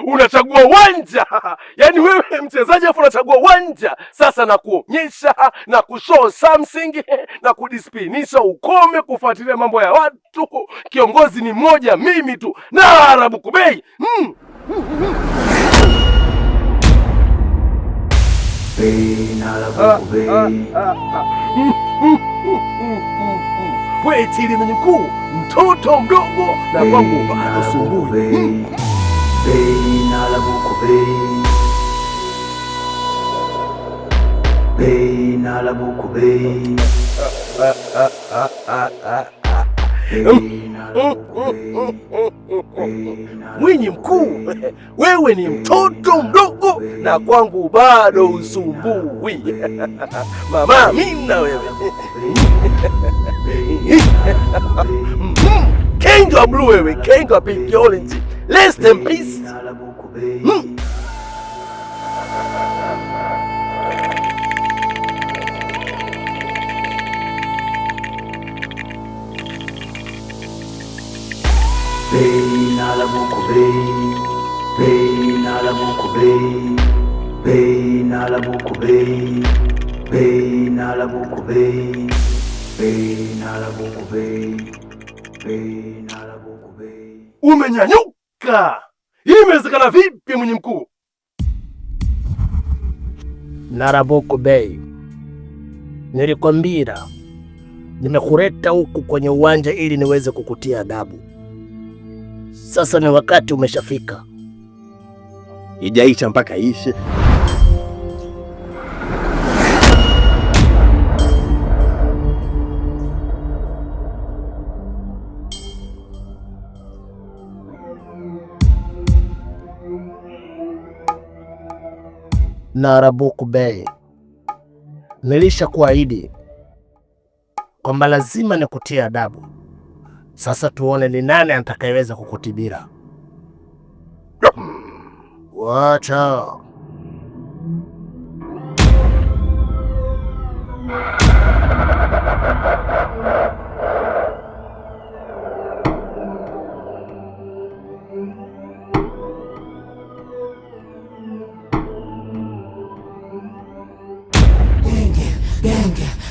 Unachagua uwanja. Yaani wewe mchezaji afu unachagua uwanja. Sasa na kuonyesha na kushow something na kudispinisha ukome kufuatilia mambo ya watu. Kiongozi ni mmoja, mimi tu. Narabuku Bey. Wewe Tili mwenye mkuu, mtoto mdogo na kwangu bado sumbui. Narabuku Bey. Narabuku Bey. Mwinyi mkuu, wewe ni mtoto mdogo na kwangu bado usumbui. Mama mina wewe. King of blue wewe, king of pink orange. Rest in peace. Narabuku Bey. Narabuku Bey. Narabuku Bey. Narabuku Bey. Narabuku Bey. Narabuku Bey. Umenyanyuka! Hii imewezekana vipi mwenye mkuu? Narabuku Bey, nilikwambia nimekuleta huku kwenye uwanja ili niweze kukutia adabu. Sasa ni wakati umeshafika. Ijaisha mpaka ishe. Narabuku Bey, nilishakuahidi kwamba lazima nikutie adabu. Sasa tuone ni nani atakayeweza kukutibira. Wacha.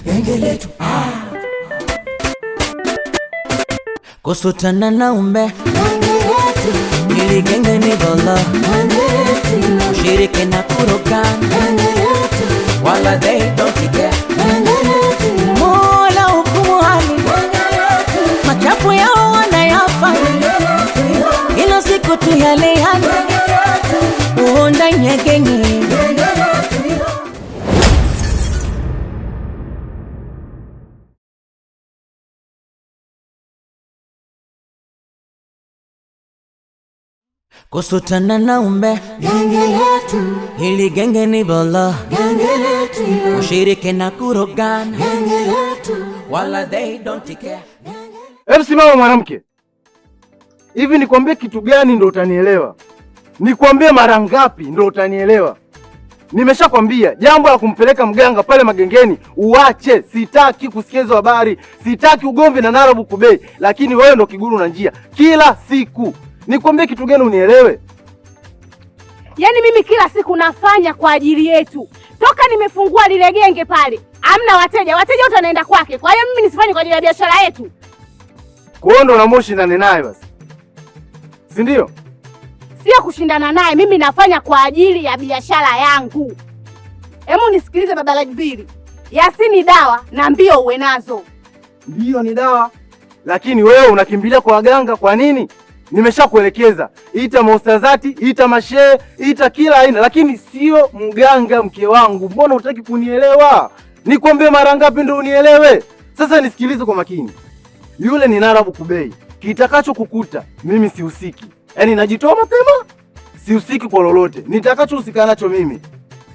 Genge letu kusutana na umbe ili genge ni dola ushirike na kuruka wala they don't care. Mola hukumu hali machafu yao wanayafanya, ilo siku tu yale yale uonda nyegenye. Kusutana na umbe genge letu, hili genge ni bolo genge letu, ushirike na kurogana genge letu, wala they don't care. Hebu simama mwanamke. Hivi nikwambie kitu gani ndo utanielewa? Nikwambie mara ngapi ndo utanielewa? Nimeshakwambia jambo la kumpeleka mganga pale magengeni uache. Sitaki kusikia hizo habari, sitaki ugomvi na Narabuku Bey, lakini wewe ndo kiguru na njia kila siku. Nikwambie kitu gani unielewe? Yaani mimi kila siku nafanya kwa ajili yetu. Toka nimefungua lile genge pale, hamna wateja. Wateja wote wanaenda kwake. Kwa hiyo mimi nisifanye kwa ajili ya biashara yetu. Kwa hiyo ndo unamoshindana naye basi. Si ndio? Sio kushindana naye, mimi nafanya kwa ajili ya biashara yangu. Hebu nisikilize baba Rajvili. Yasini dawa na mbio uwe nazo. Ndio ni dawa. Lakini wewe unakimbilia kwa waganga kwa nini? Nimeshakuelekeza. Ita maustazati, ita mashehe, ita kila aina, lakini sio mganga mke wangu. Mbona hutaki kunielewa? Nikwambie mara ngapi ndio unielewe? Sasa nisikilize kwa makini. Yule ni Narabuku Bey. Kitakacho kukuta mimi sihusiki. Yaani najitoa mapema. Sihusiki kwa lolote. Nitakachohusika nacho mimi,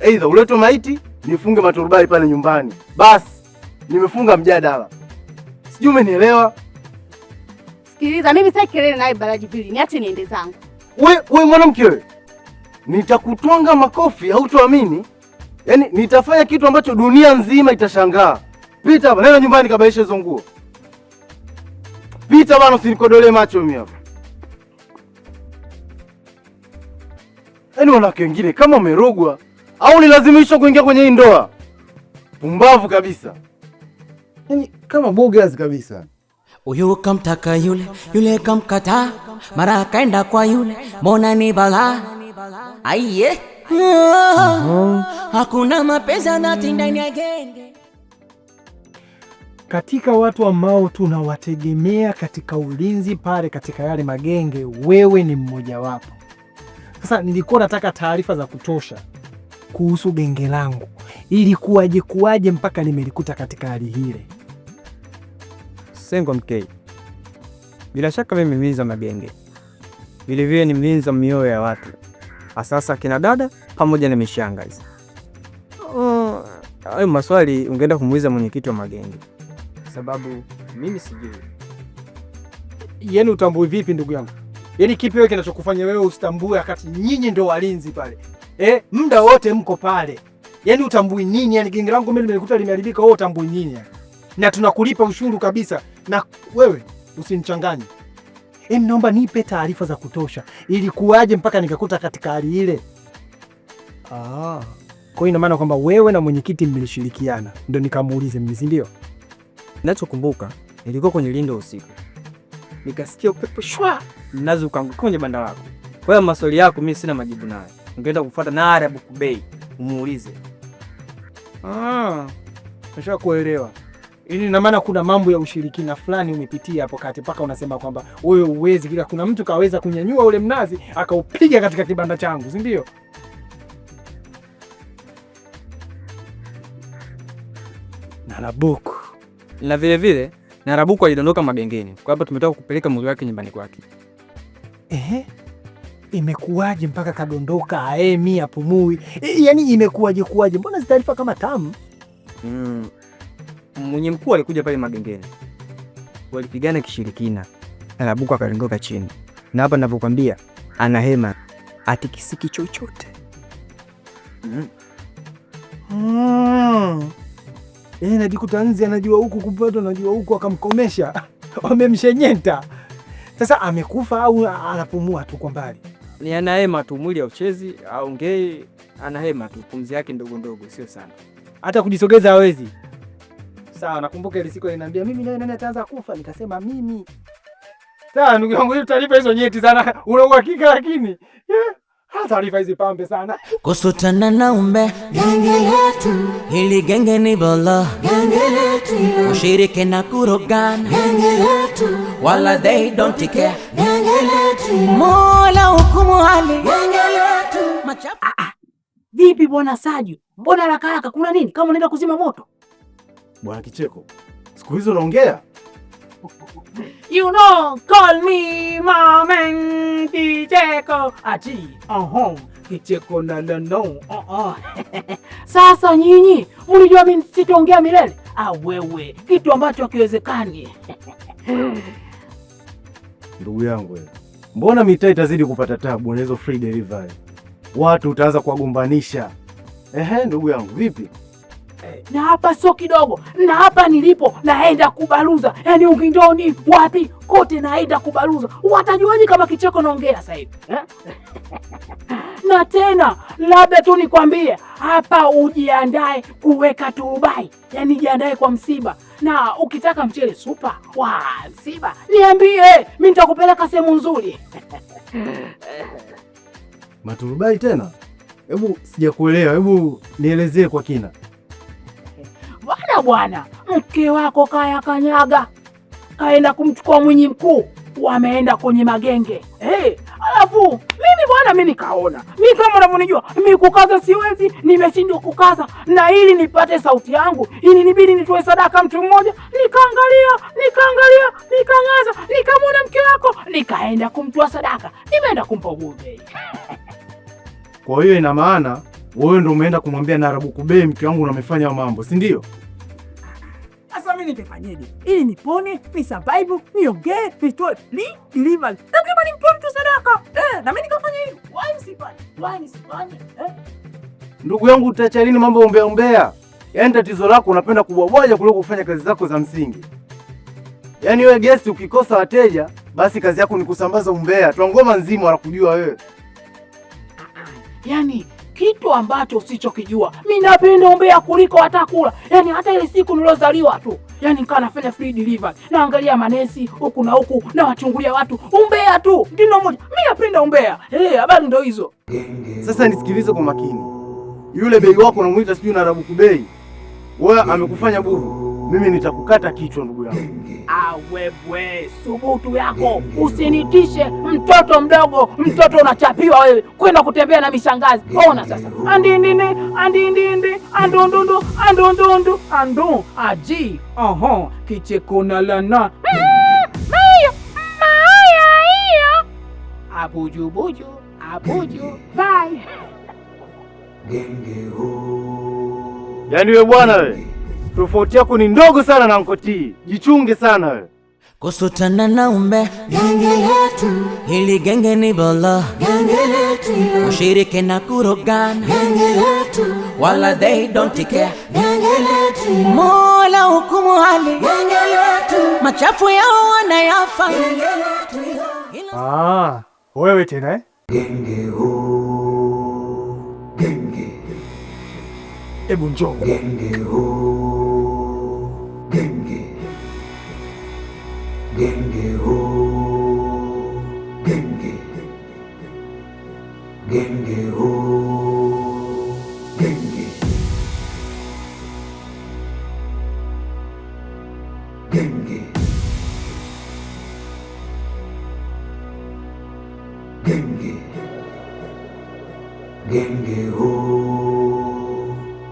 aidha uletwe maiti, nifunge maturubai pale nyumbani. Basi, nimefunga mjadala. Sijui umenielewa? Sikiliza, mimi sasa kelele naye baba Rajvili. Niache niende zangu. Wewe mwanamke wewe. Nitakutwanga makofi hautoamini. Yaani nitafanya kitu ambacho dunia nzima itashangaa. Pita hapa, nenda nyumbani kabadilishe hizo nguo. Pita bwana, usinikodolee macho mimi hapa. Yaani wanawake wengine kama umerogwa au nilazimishwa kuingia kwenye hii ndoa. Pumbavu kabisa. Yaani kama bogas kabisa. Huyu kamtaka yule, yule kamkataa, mara akaenda kwa yule, mbona ni balaa. Aiye. Hakuna mapenzi dhati ndani ya genge. Katika watu ambao tunawategemea katika ulinzi pale katika yale magenge, wewe ni mmoja wapo. Sasa nilikuwa nataka taarifa za kutosha kuhusu genge langu, ili kuwaje mpaka nimelikuta katika hali hile. Sengo MK, bila shaka mimi mlinzi wa magenge, vilevile ni mlinzi wa mioyo ya watu, asasa kina dada pamoja na mishangazi. Hayo maswali ungeenda kumuuliza mwenyekiti wa magenge, sababu mimi sijui. Yaani utambui vipi ndugu yangu? Yaani kipi wewe kinachokufanya wewe usitambue wakati nyinyi ndio walinzi pale? Muda wote mko pale. Yaani utambui nini? Yaani genge langu mimi nimelikuta limeharibika, wewe utambui nini yani? Na tunakulipa ushuru kabisa. Na wewe usinichanganye. Naomba nipe taarifa za kutosha ili kuwaje mpaka nikakuta katika hali ile. Kwa ina maana kwamba wewe na mwenyekiti mlishirikiana ndio nikamuulize mimi, si ndio? Ninachokumbuka nilikuwa kwenye lindo usiku, nikasikia upepo shwa mnazi ukaanguka kwenye banda lako. Kwa hiyo maswali yako mimi sina majibu nayo, ungeenda kufuata Narabuku Bey umuulize. Nasha kuelewa. Ili ina maana kuna mambo ya ushirikina fulani umepitia hapo kati mpaka unasema kwamba wewe uwezi, kila kuna mtu kaweza kunyanyua ule mnazi akaupiga katika kibanda changu, si ndio? Narabuku. Na vile vile Narabuku alidondoka magengeni. Kwa hapa tumetoka kupeleka mwili wake nyumbani kwake. Imekuwaje mpaka kadondoka mimi apumui? Yaani imekuwaje? Mbona zitaarifa kama tamu? Mwenye mkuu alikuja pale magengeni, walipigana kishirikina, Narabuku akadondoka chini, na hapa ninavyokuambia ana hema atikisiki chochote. Najikuta nzi anajua huku kupata, anajua huku, akamkomesha. Wamemshenyenta. Sasa amekufa au anapumua tu kwa mbali? Ni ana hema tu, mwili hauchezi au ngei, ana hema tu, pumzi yake ndogo ndogo, sio sana. Hata kujisogeza hawezi. Sawa, nakumbuka ile siku aliniambia mimi naye nani ataanza kufa, nikasema mimi. Sawa ndugu yangu, hizo taarifa hizo nyeti sana. Una uhakika lakini? Taarifa hizi pambe sana. Kusutana na umbe genge letu, hili genge ni bolo genge letu, ushirike na kurogana genge letu, wala they don't care genge letu, Mola hukumu hali genge letu machafu. Vipi bwana Saju? Mbona haraka kuna nini? Kama unaenda kuzima moto? Bwana Kicheko, siku hizo unaongea? You know, call me Mamen Kicheko. Ati, Kicheko no. Sasa nyinyi, mlijua mimi sitaongea milele? Wewe, kitu ambacho hakiwezekani. Ndugu yangu wewe, mbona mitaa itazidi kupata tabu na hizo free delivery? Watu utaanza kuwagombanisha. Ndugu yangu, vipi? Na hapa sio kidogo, na hapa nilipo naenda kubaruza, yaani ukindoni wapi kote naenda kubaruza. Watajuaje kama Kicheko naongea sasa hivi? Na tena labda tu nikwambie hapa, ujiandae kuweka turubai, yaani jiandae kwa msiba. Na ukitaka mchele super wa msiba niambie, mimi nitakupeleka sehemu nzuri. Maturubai tena? Hebu sijakuelewa, hebu nielezee kwa kina. Bwana, mke wako kaya kanyaga, kaenda kumchukua mwenye mkuu, wameenda kwenye magenge. Alafu mimi nikaona, mimi kama unavyonijua, mimi kukaza siwezi, nimeshindwa kukaza, na ili nipate sauti yangu, ili nibidi nitoe sadaka mtu mmoja. Nikaangalia, nikang'aza, nikamwona mke wako, nikaenda kumtoa sadaka, nimeenda kumpa bure. Kwa hiyo ina maana wewe ndio umeenda kumwambia Narabuku Bey mke wangu unamefanya mambo, si ndio? Sasa mimi ningefanyaje? Ili nipone, ni survive, niongee, nitoe deliver. Lazima nimpe mtu sadaka. Na mimi nikafanya hivyo. Why nisifanye? Ndugu yangu, utaacha lini mambo ombea? Yaani tatizo lako unapenda kubwabwaja kuliko kufanya kazi zako za msingi. Yaani wewe guest ukikosa wateja, basi kazi yako ni kusambaza umbea. Tuangoma nzima wanakujua wewe. Yaani kitu ambacho usichokijua, mimi napenda umbea kuliko hata kula. Yaani hata ile siku nilozaliwa tu, yaani nikawa nafanya free delivery, naangalia manesi huku na huku, na wachungulia watu, umbea tu ndio moja. Mimi napenda umbea. Habari ndio hizo. Sasa nisikilize kwa makini, yule bei wako unamuita sijui na Rabuku Bei, wewe amekufanya buru, mimi nitakukata kichwa ndugu yangu. Wewe subutu yako, usinitishe mtoto mdogo. Mtoto unachapiwa wewe kwenda kutembea na mishangazi. Ona sasa, andindini andindindi andundundu andundundu andu aji kicheko na lana maya hiyo abujubuju abuju bye. Yaani wewe bwana wewe, tofauti yako ni ndogo sana na Nkoti. Jichunge sana wewe. Kusutana na umbe genge letu, hili genge ni bolo genge letu, ushirike na kurogana genge letu, wala they don't care genge letu, Mola hukumu hali genge letu, machafu yao wanayafa genge letu. Wewe tena Genge ho, genge. Ebu njoo. Genge ho, genge. Genge ho, genge. Genge ho, genge. Genge. Genge. Genge ho,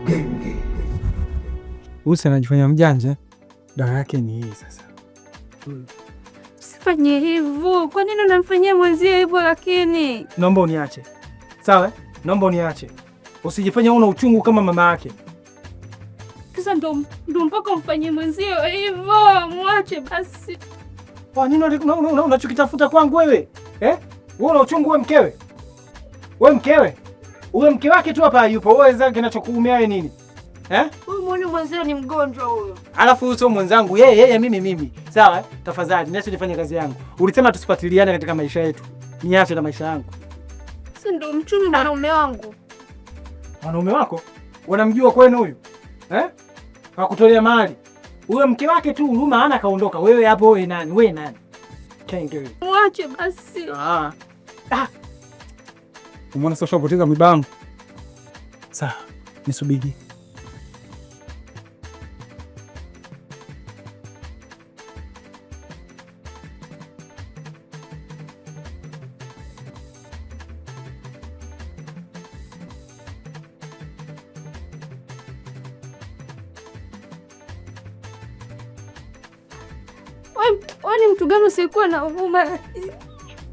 genge. Usi anajifanya mjanja, dawa yake ni hii sasa. Usifanye hivyo. Kwa nini unamfanyia mwenzio hivyo? Lakini naomba uniache, sawa? Naomba uniache, usijifanye una uchungu kama mama yake. Sasa ndo mpaka umfanyie mwenzio hivyo? Mwache basi. Kwa nini unachokitafuta kwangu wewe? Wewe una uchungu wewe mkewe? Wewe mkewe? Uwe mke wake tu hapa yupo. Wewe zake kinachokuumia wewe nini? Huyu mwana mwenzio ni mgonjwa huyo. Alafu huyo sio mwenzangu. Yeye mimi. Sawa? Tafadhali niache nifanye kazi yangu. Ulisema tusifuatiliane katika maisha yetu. Niache na maisha yangu. Si ndo mchumi na wanaume wangu. Wanaume wako? Wanamjua kwenu huyu? Hakutolea mali. Uwe mke wake tu, huruma hana, kaondoka. Wewe hapo wewe nani? Wewe nani? Kenge. Mwache basi. Umeona sasa unapoteza mibango. Sawa, nisubiri. Wewe ni mtu gani usikuwa na huruma?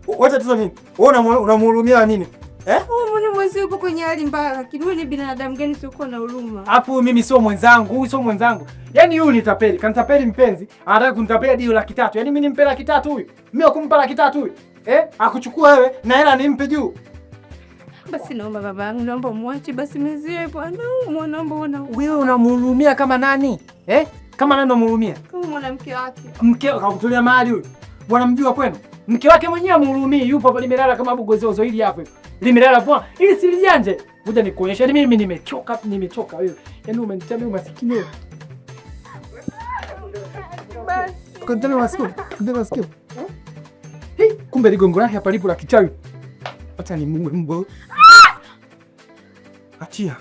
Wewe tatizo nini? Wewe unamhurumia nini? Wewe mwenzio uko kwenye hali mbaya, lakini wewe ni binadamu gani usikuwa na huruma? Hapo mimi sio mwenzangu, huyu sio mwenzangu. Yaani huyu ni tapeli, kanitapeli mpenzi, anataka kunitapeli dio 300,000. Yaani mimi nimpe 300,000 huyu. Mimi wakumpa 300,000 huyu. Akuchukua wewe na hela nimpe juu. Basi naomba babangu, naomba muache basi mwenzio bwana. Naomba wewe unamhurumia kama nani? Kama nani unamhurumia? Kama mwanamke wake. Mke akakutulia mahali huyu. Bwana mjua kwenu? Mke wake mwenyewe amhurumii, yupo hapa limelala kama bugozo hili hapo. Limelala bwana. Ili silijanje. Ngoja nikuonyeshe. Yaani mimi nimechoka wewe. Yaani umenitia mimi masikini wewe. Basi. Kontena masikio. Kumbe ligongo lake hapa lipo la kichawi. Acha ni mbo. Achia.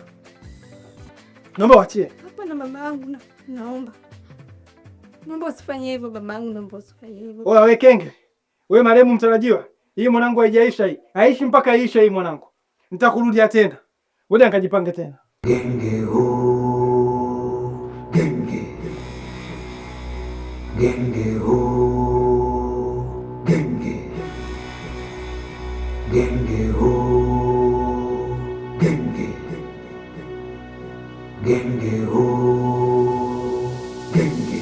Naomba uachie. Hapana babangu, naomba. Naomba usifanye hivyo babangu, naomba usifanye hivyo. Wewe kenge. Wewe marehemu mtarajiwa. Hii mwanangu haijaisha hii. Haishi mpaka iishe hii mwanangu. Nitakurudia tena. Ngoja nikajipange tena. Genge ho, genge. Genge ho, genge. Genge ho, genge. Genge ho, genge.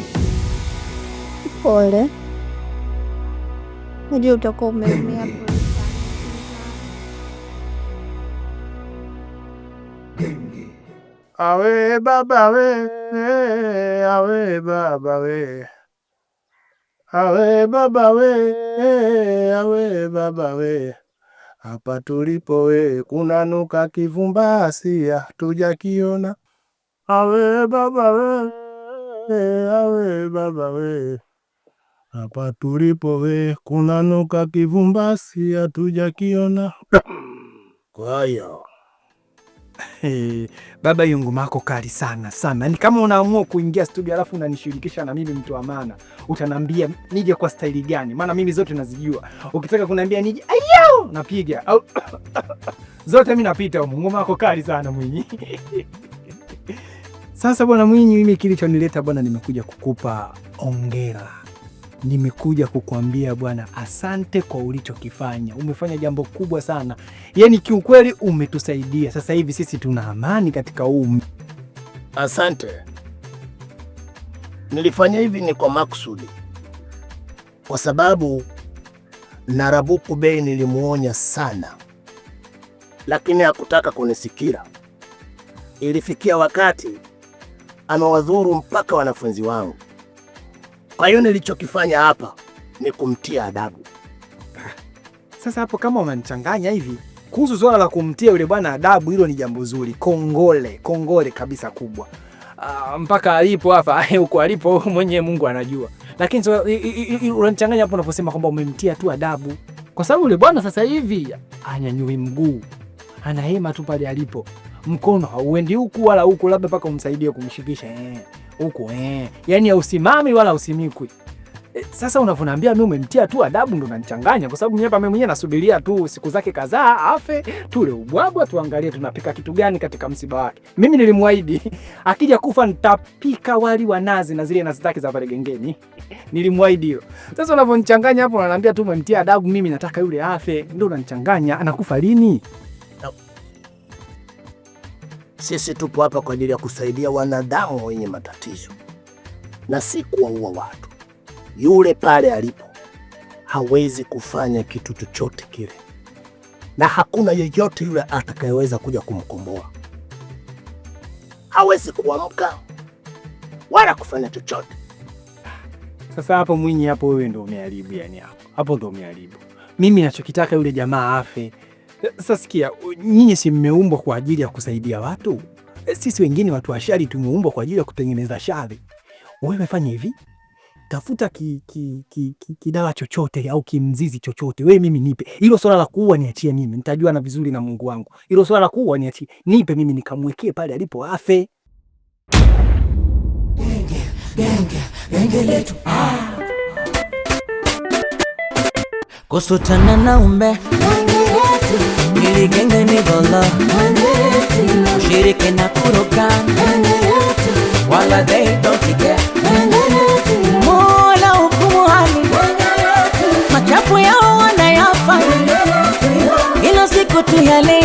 Pole. Najua utakuwa umeumia pole sana. Genge. Awe baba we, awe baba we. Awe baba we, awe baba we. hapa tulipo we kunanuka kivumbasi hatujakiona. Awe baba we, awe baba we, hapa tulipo we kunanuka kivumbasi hatujakiona. Kwa hiyo baba, hiyo ngoma yako kali sana sana. Yaani kama unaamua kuingia studio alafu unanishirikisha na mimi mtu wa maana, utanambia nije kwa staili gani? Maana mimi zote nazijua. Ukitaka kuniambia nije ayo napiga au zote mimi napita huko. Ngoma yako kali sana Mwinyi. Sasa bwana Mwinyi, mimi kilichonileta bwana, nimekuja kukupa hongera. Nimekuja kukuambia bwana, asante kwa ulichokifanya. Umefanya jambo kubwa sana. Yaani kiukweli umetusaidia. Sasa hivi sisi tuna amani katika huu. Asante. Nilifanya hivi ni kwa makusudi, kwa sababu Narabuku Bey nilimuonya sana, lakini hakutaka kunisikia. Ilifikia wakati amewadhuru mpaka wanafunzi wangu. Kwa hiyo nilichokifanya hapa ni kumtia adabu. Sasa hapo kama unanichanganya hivi, kuhusu swala la kumtia yule bwana adabu, hilo ni jambo zuri. Kongole kabisa kubwa. Mpaka alipo hapa, huko alipo mwenye Mungu anajua. Lakini so, unanichanganya hapo unaposema kwamba umemtia tu adabu. Kwa sababu yule bwana sasa hivi anyanyui mguu. Anahema tu pale alipo. Mkono hauendi huku wala huku, labda paka umsaidie kumshikisha huko yaani usimami wala usimikwi. Sasa unavyoniambia mimi umemtia tu adabu, ndo unanichanganya, kwa sababu mimi hapa mwenyewe nasubiria tu siku zake kadhaa afe, tule ubwabwa, tuangalie tunapika kitu gani katika msiba wake. Mimi nilimwahidi akija kufa nitapika wali wa nazi na zile nazi zake za pale gengeni. Nilimwahidi hiyo. Sasa unavyonichanganya hapo, unaniambia tu umemtia adabu, mimi nataka yule afe, ndio unanichanganya. Anakufa lini? Sisi tupo hapa kwa ajili ya kusaidia wanadamu wenye matatizo na si kuwaua watu. Yule pale alipo hawezi kufanya kitu chochote kile, na hakuna yeyote yule atakayeweza kuja kumkomboa. Hawezi kuamka wala kufanya chochote. Sasa hapo Mwinyi, hapo wewe ndio umeharibu. Yani hapo ndio umeharibu. Mimi ninachokitaka yule jamaa afe. Sasa sikia, nyinyi si mmeumbwa kwa ajili ya kusaidia watu? Sisi wengine watu wa shari tumeumbwa kwa ajili ya kutengeneza shari. Wewe fanya hivi, tafuta kidawa chochote au kimzizi chochote. Wewe mimi nipe. Hilo swala la kuua niachie mimi. Nitajua na vizuri na Mungu wangu. Hilo swala la kuua niachie. Nipe mimi nikamwekee pale alipo afe. Genge letu. Kusutana na umbe. Hili genge ni bolo. Ushirike na kurogana. Wala they don't care. Mola hukumu hali. Machafu yao wanayafanya. Ilo siku tu yale